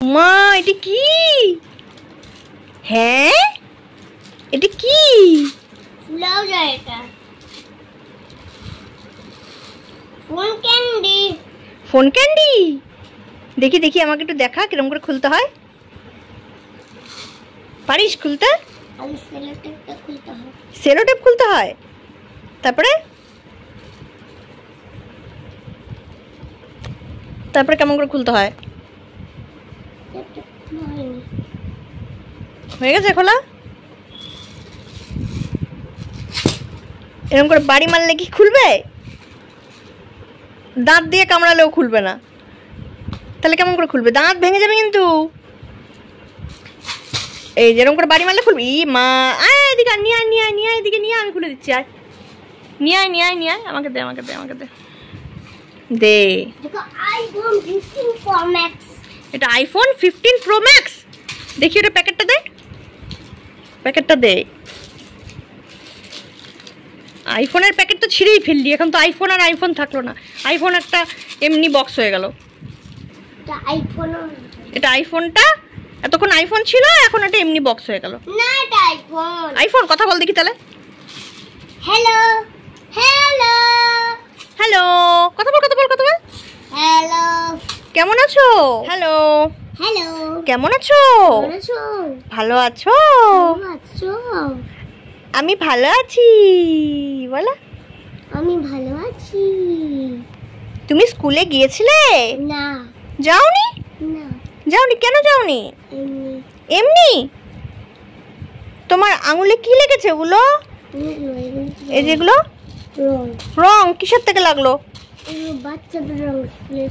মা এটা কি? হ্যাঁ এটা কি? ফুলাও যায় এটা। Phone candy. Phone candy? দেখি দেখি আমাকে একটু দেখা কিরকম করে খুলতে হয়। পারিস খুলতে? আমি সেলোটেপটা খুলতে হয়। সেলোটেপ খুলতে হয়? তারপরে তারপরে কেমন করে খুলতে হয়? হয়ে গেছে খোলা? এরকম করে বাড়ি মারলে কি খুলবে? দাঁত দিয়ে কামড়ালেও খুলবে না। তাহলে কেমন করে খুলবে? দাঁত ভেঙে যাবে কিন্তু। এই যেরকম করে বাড়ি মারলে খুলবে। ই মা, আয় এদিকে নিয়ে আয়, নিয়ে আয়, নিয়ে আয়, এদিকে নিয়ে আমি খুলে দিচ্ছি। আর নিয়ে আয়, নিয়ে আয়, নিয়ে আয়, আমাকে দে, আমাকে দে, আমাকে দে, দে। দেখো আইফোন 15 Pro Max। এটা আইফোন 15 Pro Max। দেখি ওটা প্যাকেটটা দে, প্যাকেটটা দে। আইফোনের প্যাকেট তো ছিঁড়েই ফেললি, এখন তো আইফোন আর আইফোন থাকলো না। আইফোন একটা এমনি বক্স হয়ে গেল। এটা আইফোনটা এতক্ষণ আইফোন ছিল, এখন একটা এমনি বক্স হয়ে গেল। না এটা আইফোন। আইফোন কথা বল দেখি তাহলে। হ্যালো হ্যালো হ্যালো, কথা বল, কথা বল, কথা বল। হ্যালো, কেমন আছো? হ্যালো হ্যালো, কেমন আছো? কেমন আছো? ভালো আছো? কেমন আছো? আমি ভালো আছি। বলো। আমি ভালো আছি। তুমি স্কুলে গিয়েছিলে? না। যাওনি? না। যাওনি কেন যাওনি? এমনি। এমনি? তোমার আঙুলে কি লেগেছে ওগুলো? এই যেগুলো রং। রং কিসের থেকে লাগলো? বাচ্চাদের রং,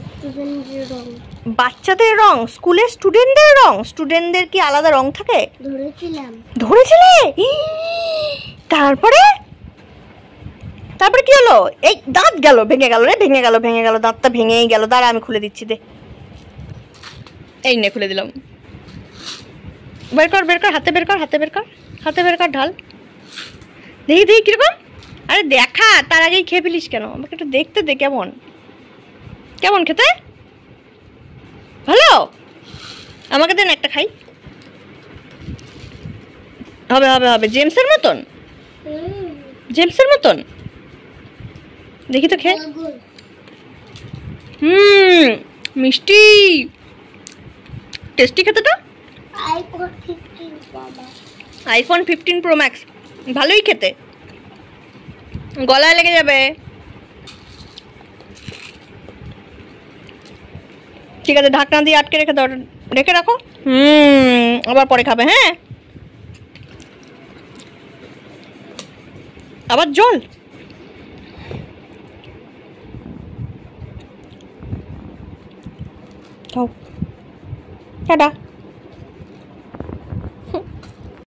স্টুডেন্টদের রং। বাচ্চাদের রং, স্কুলের স্টুডেন্টদের রং? স্টুডেন্টদের কি আলাদা রং থাকে? ধরেছিলাম। ধরেছিলে? তারপরে তারপরে কি হলো? এই দাঁত গেল, ভেঙে গেল রে, ভেঙে গেল, ভেঙে গেল, দাঁতটা ভেঙেই গেল। দাঁড়া আমি খুলে দিচ্ছি, দে। এই নে খুলে দিলাম। বের কর, বের কর, হাতে বের কর, হাতে বের কর, হাতে বের কর, ঢাল। দেখি দেখি কিরকম। আরে দেখা, তার আগেই খেয়ে ফেলিস কেন? আমাকে একটু দেখতে দে। কেমন কেমন খেতে? ভালো? আমাকে দেন একটা খাই। হবে হবে হবে, জেমসের মতন, জেমসের মতন। দেখি তো খেয়ে। মিষ্টি, টেস্টি খেতে তো। আইফোন 15 Pro Max ভালোই খেতে, গলায় লেগে যাবে। ঠিক আছে, ঢাকনা দিয়ে আটকে রেখে দাও, রেখে রাখো। আবার পরে খাবে। হ্যাঁ, আবার জল। খাও, টাটা।